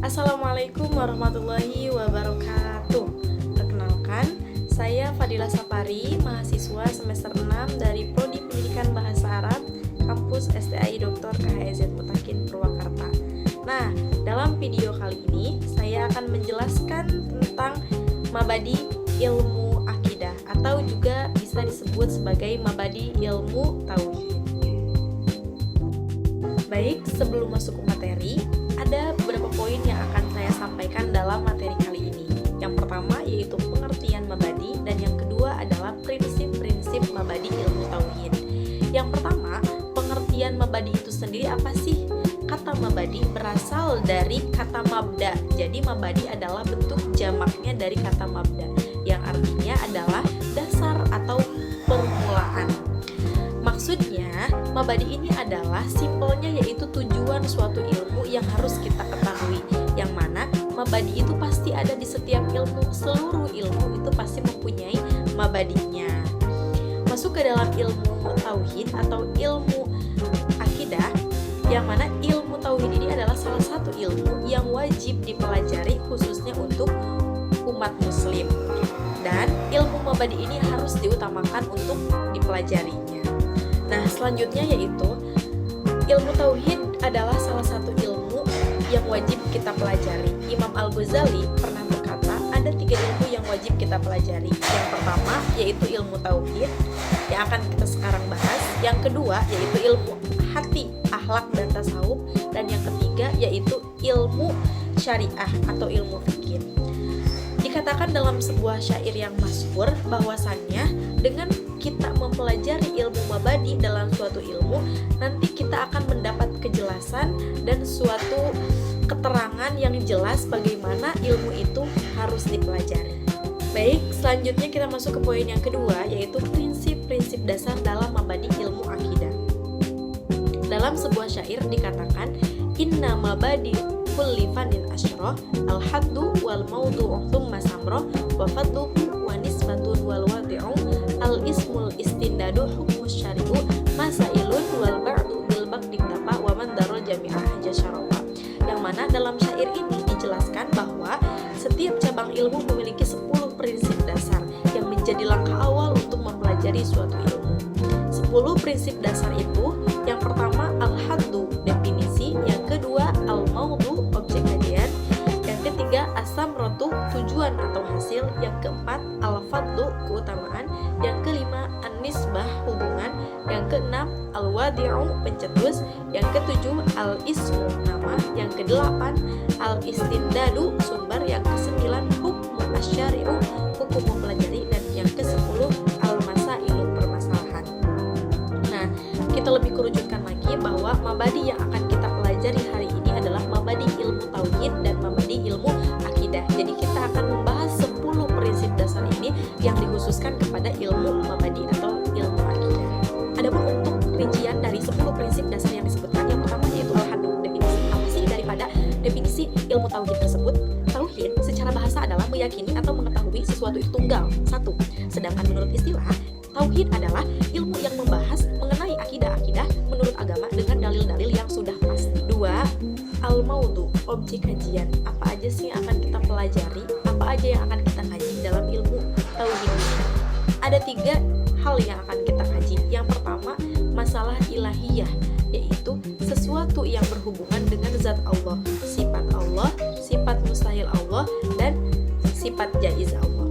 Assalamualaikum warahmatullahi wabarakatuh. Perkenalkan, saya Fadila Sapari, mahasiswa semester 6 dari Prodi Pendidikan Bahasa Arab, Kampus STAI Dr. KHZ Mutakin Purwakarta. Nah, dalam video kali ini saya akan menjelaskan tentang mabadi ilmu akidah atau juga bisa disebut sebagai mabadi ilmu tauhid. Baik, sebelum masuk ke materi, ada beberapa poin yang akan saya sampaikan dalam materi kali ini. Yang pertama yaitu pengertian mabadi, dan yang kedua adalah prinsip-prinsip mabadi ilmu tauhid. Yang pertama, pengertian mabadi itu sendiri apa sih? Kata mabadi berasal dari kata mabda. Jadi mabadi adalah bentuk jamaknya dari kata mabda, yang artinya adalah dasar atau permulaan. Maksudnya, mabadi ini adalah simpelnya yaitu tujuan suatu ilmu yang harus kita ketahui, yang mana mabadi itu pasti ada di setiap ilmu. Seluruh ilmu itu pasti mempunyai mabadinya. Masuk ke dalam ilmu tauhid atau ilmu akidah, yang mana ilmu tauhid ini adalah salah satu ilmu yang wajib dipelajari khususnya untuk umat muslim, dan ilmu mabadi ini harus diutamakan untuk dipelajarinya. Nah, selanjutnya yaitu ilmu tauhid adalah salah satu ilmu yang wajib kita pelajari. Imam Al-Ghazali pernah berkata, ada 3 ilmu yang wajib kita pelajari. Yang pertama yaitu ilmu tauhid yang akan kita sekarang bahas. Yang kedua yaitu ilmu hati, akhlak dan tasawuf, dan yang ketiga yaitu ilmu syariah atau ilmu fikih. Dikatakan dalam sebuah syair yang masyhur bahwasannya dengan kita mempelajari ilmu mabadi dalam suatu ilmu, nanti kita akan mendapat kejelasan dan suatu keterangan yang jelas bagaimana ilmu itu harus dipelajari. Baik, selanjutnya kita masuk ke poin yang kedua, yaitu prinsip-prinsip dasar dalam mabadi ilmu akidah. Dalam sebuah syair dikatakan, inna mabadi kulli fanin asyroh al-haddu wal maudu'u thumma samroh wa fadluhu wa nisbatun wal wadi'u al-ismul istindadu hukmus syari'u masailun wal ba'du bil baqdik tapa wa man darul jami'ah jasyarofa. Yang mana dalam syair ini dijelaskan bahwa setiap cabang ilmu memiliki 10 prinsip dasar yang menjadi langkah awal untuk mempelajari suatu ilmu. 10 prinsip dasar itu, yang pertama al-haddu, definisi, yang kedua al-maudu, objek kajian, yang ketiga as-samratu, tujuan atau hasil, yang keempat al-fadlu, keutamaan, yang kelima an-nisbah, hubungan, yang keenam al-wadi'u, pencetus, yang ketujuh al-ismu, nama, yang kedelapan al-istindadu, sumber, yang kesembilan hukmu asyari'u, hukum mempelajari, dan yang ke-10 al-masailu, permasalahan. Nah, kita lebih kerucutkan lagi bahwa mabadi yang akan kita pelajari hari ini adalah mabadi ilmu tauhid dan mabadi ilmu akidah. Jadi kita akan membahas 10 prinsip dasar ini yang dikhususkan kepada ilmu mabadi atau ilmu akidah. Adapun untuk rincian dari 10 prinsip dasar yang disebutkan, yang pertama yaitu al-haddu, definisi. Apa sih daripada definisi ilmu tauhid tersebut? Tauhid secara bahasa adalah meyakini atau mengetahui sesuatu itu tunggal, satu. Sedangkan menurut istilah, tauhid adalah ilmu yang membahas mengenai akidah-akidah menurut agama dengan dalil-dalil yang sudah pasti. 2. Al-maudu, objek kajian. Apa aja sih yang akan kita pelajari? Apa aja yang akan kita kaji dalam ilmu tauhid ini? Ada 3 hal yang akan kita kaji. Yang pertama, masalah ilahiyah, yaitu sesuatu yang berhubungan dengan zat Allah, sifat mustahil Allah, dan sifat jaiz Allah.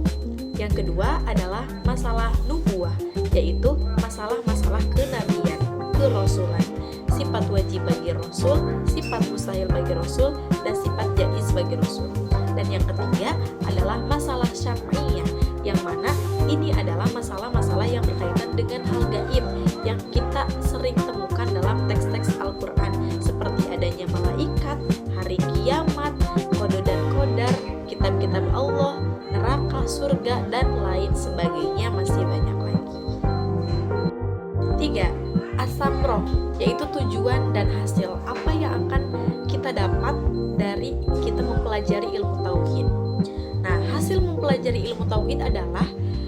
Yang kedua adalah masalah nubuwah, yaitu masalah-masalah kenabian, kerasulan, sifat wajib bagi rasul, sifat mustahil bagi rasul, dan sifat jaiz bagi rasul. Dan yang ketiga adalah masalah syar'iyah, yang mana ini adalah masalah-masalah yang berkaitan dengan hal gaib yang kita sering temukan dalam teks-teks Al-Quran, seperti adanya malaikat, hari kiamat, kode dan kodar, kitab-kitab Allah, neraka, surga, dan lain sebagainya, masih banyak lagi. 3. As-samroh, yaitu tujuan dan hasil. Apa yang akan kita dapat dari kita mempelajari ilmu tauhid? Nah, hasil mempelajari ilmu tauhid adalah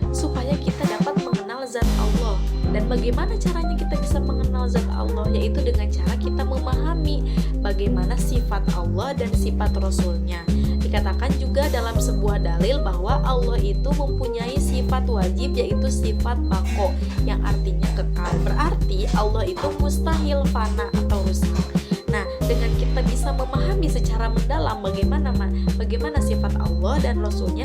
supaya kita dapat mengenal zat Allah. Dan bagaimana caranya kita bisa mengenal zat Allah? Yaitu dengan cara kita memahami bagaimana bagaimana sifat Allah dan sifat Rasulnya. Dikatakan juga dalam sebuah dalil bahwa Allah itu mempunyai sifat wajib, yaitu sifat baqo, yang artinya kekal. Berarti Allah itu mustahil fana atau rusak. Nah, dengan kita bisa memahami secara mendalam bagaimana sifat Allah dan Rasulnya,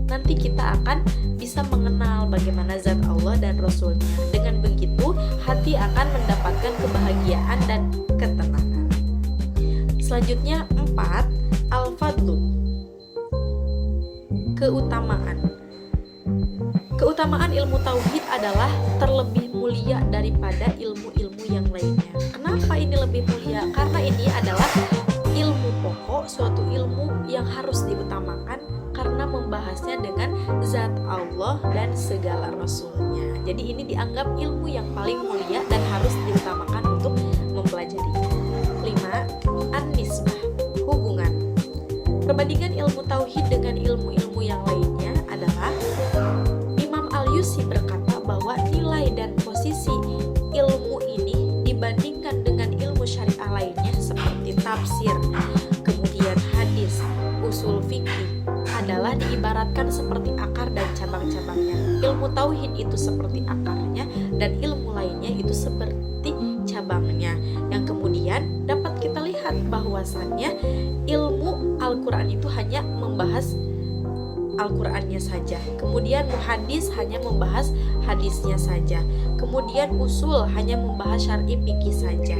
nanti kita akan bisa mengenal bagaimana zat Allah dan Rasulnya. Dengan begitu, hati akan mendapatkan kebahagiaan dan ketenangan. Selanjutnya 4, al-fadlu, keutamaan. Keutamaan ilmu tauhid adalah terlebih mulia daripada ilmu-ilmu yang lainnya. Kenapa ini lebih mulia? Karena ini adalah ilmu pokok, suatu ilmu yang harus diutamakan karena membahasnya dengan zat Allah dan segala Rasulnya. Jadi ini dianggap ilmu yang paling mulia dan harus diutamakan untuk mempelajari. 5, an-nisbah, hubungan. Perbandingan ilmu tauhid dengan ilmu-ilmu yang lainnya adalah Imam Al-Yusi berkata bahwa nilai dan posisi ilmu ini dibandingkan dengan ilmu syariah lainnya seperti tafsir, kemudian hadis, usul fikih, adalah diibaratkan seperti akar dan cabang-cabangnya. Ilmu tauhid itu seperti akarnya dan ilmu lainnya itu seperti cabangnya. Yang kemudian dapat kita lihat bahwasannya ilmu Al-Quran itu hanya membahas Al-Qurannya saja. Kemudian muhadis hanya membahas hadisnya saja. Kemudian usul hanya membahas syar'i fikih saja.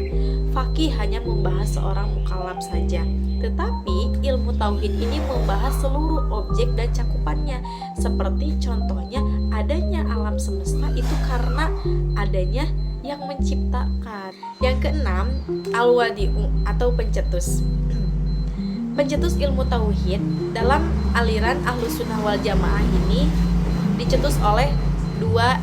Fakih hanya membahas seorang mukallaf saja. Tetapi ilmu tauhid ini membahas seluruh objek dan cakupannya. Seperti contohnya adanya alam semesta itu karena adanya yang menciptakan. Yang keenam, al-wadi'u atau pencetus. Pencetus ilmu tauhid dalam aliran Ahlus Sunnah wal Jamaah ini dicetus oleh dua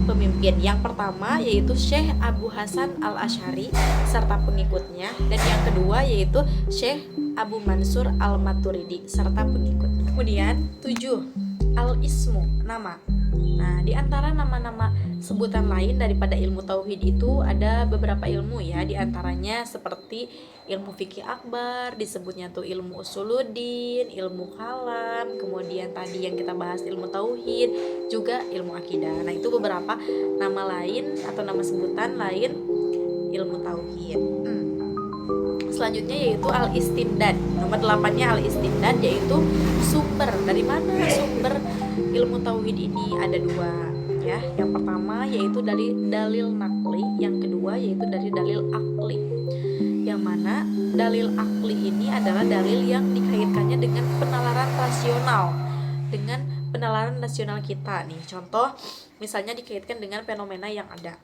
pemimpin. Yang pertama yaitu Syekh Abu Hasan Al-Asy'ari serta pengikutnya, dan yang kedua yaitu Syekh Abu Mansur Al-Maturidi serta pengikutnya. Kemudian 7, al-ismu, nama. Nah, di antara nama-nama sebutan lain daripada ilmu tauhid itu ada beberapa ilmu ya, di antaranya seperti ilmu fikih akbar, disebutnya tuh ilmu usuluddin, ilmu kalam, kemudian tadi yang kita bahas ilmu tauhid, juga ilmu akidah. Nah, itu beberapa nama lain atau nama sebutan lain ilmu tauhid. Selanjutnya yaitu al-istimdad. Nomor 8-nya al-istimdad, yaitu sumber. Dari mana sumber ilmu tauhid ini? Ada dua ya. Yang pertama yaitu dari dalil nakli, yang kedua yaitu dari dalil akli. Yang mana dalil akli ini adalah dalil yang dikaitkannya dengan penalaran rasional, dengan penalaran rasional kita nih. Contoh misalnya dikaitkan dengan fenomena yang ada.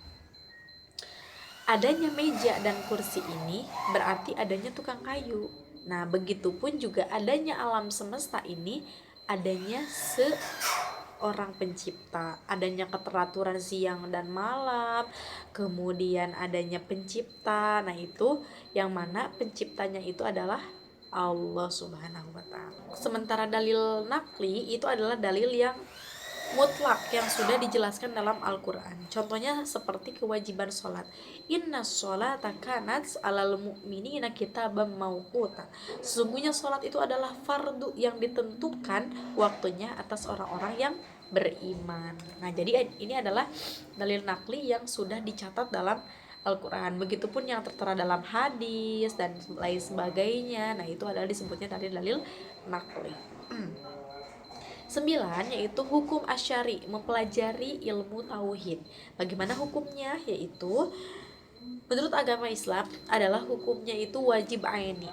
Adanya meja dan kursi ini berarti adanya tukang kayu. Nah, begitupun juga adanya alam semesta ini adanya seorang pencipta, adanya keteraturan siang dan malam, kemudian adanya pencipta. Nah, itu yang mana penciptanya itu adalah Allah Subhanahu wa ta'ala. Sementara dalil nakli itu adalah dalil yang mutlak yang sudah dijelaskan dalam Al-Quran. Contohnya seperti kewajiban sholat. Inna sholata kanat alal mu'minina kitaban mauquta. Sesungguhnya sholat itu adalah fardu yang ditentukan waktunya atas orang-orang yang beriman. Nah, jadi ini adalah dalil nakli yang sudah dicatat dalam Al-Quran. Begitupun yang tertera dalam hadis dan lain sebagainya. Nah, itu adalah disebutnya dari dalil nakli. 9, yaitu hukum asyari, mempelajari ilmu tauhid. Bagaimana hukumnya? Yaitu menurut agama Islam adalah hukumnya itu wajib aini.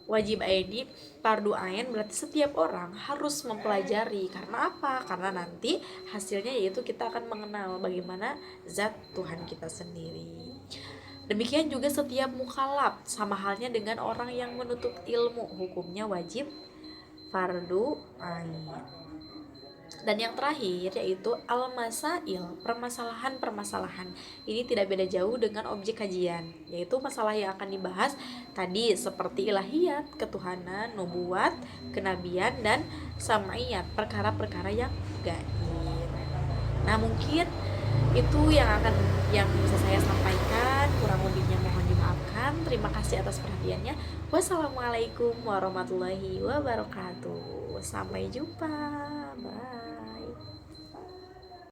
Wajib aini, fardu ain, berarti setiap orang harus mempelajari. Karena apa? Karena nanti hasilnya yaitu kita akan mengenal bagaimana zat Tuhan kita sendiri. Demikian juga setiap mukallaf, sama halnya dengan orang yang menuntut ilmu, hukumnya wajib fardu ain. Dan yang terakhir yaitu al-masail, permasalahan-permasalahan. Ini tidak beda jauh dengan objek kajian, yaitu masalah yang akan dibahas tadi seperti ilahiyat, ketuhanan, nubuat, kenabian, dan sam'iyat, perkara-perkara yang gaib. Nah, mungkin itu yang bisa saya sampaikan, kurang lebihnya mohon dimaafkan. sekian. Terima kasih atas perhatiannya. Wassalamualaikum warahmatullahi wabarakatuh. Sampai jumpa. Bye.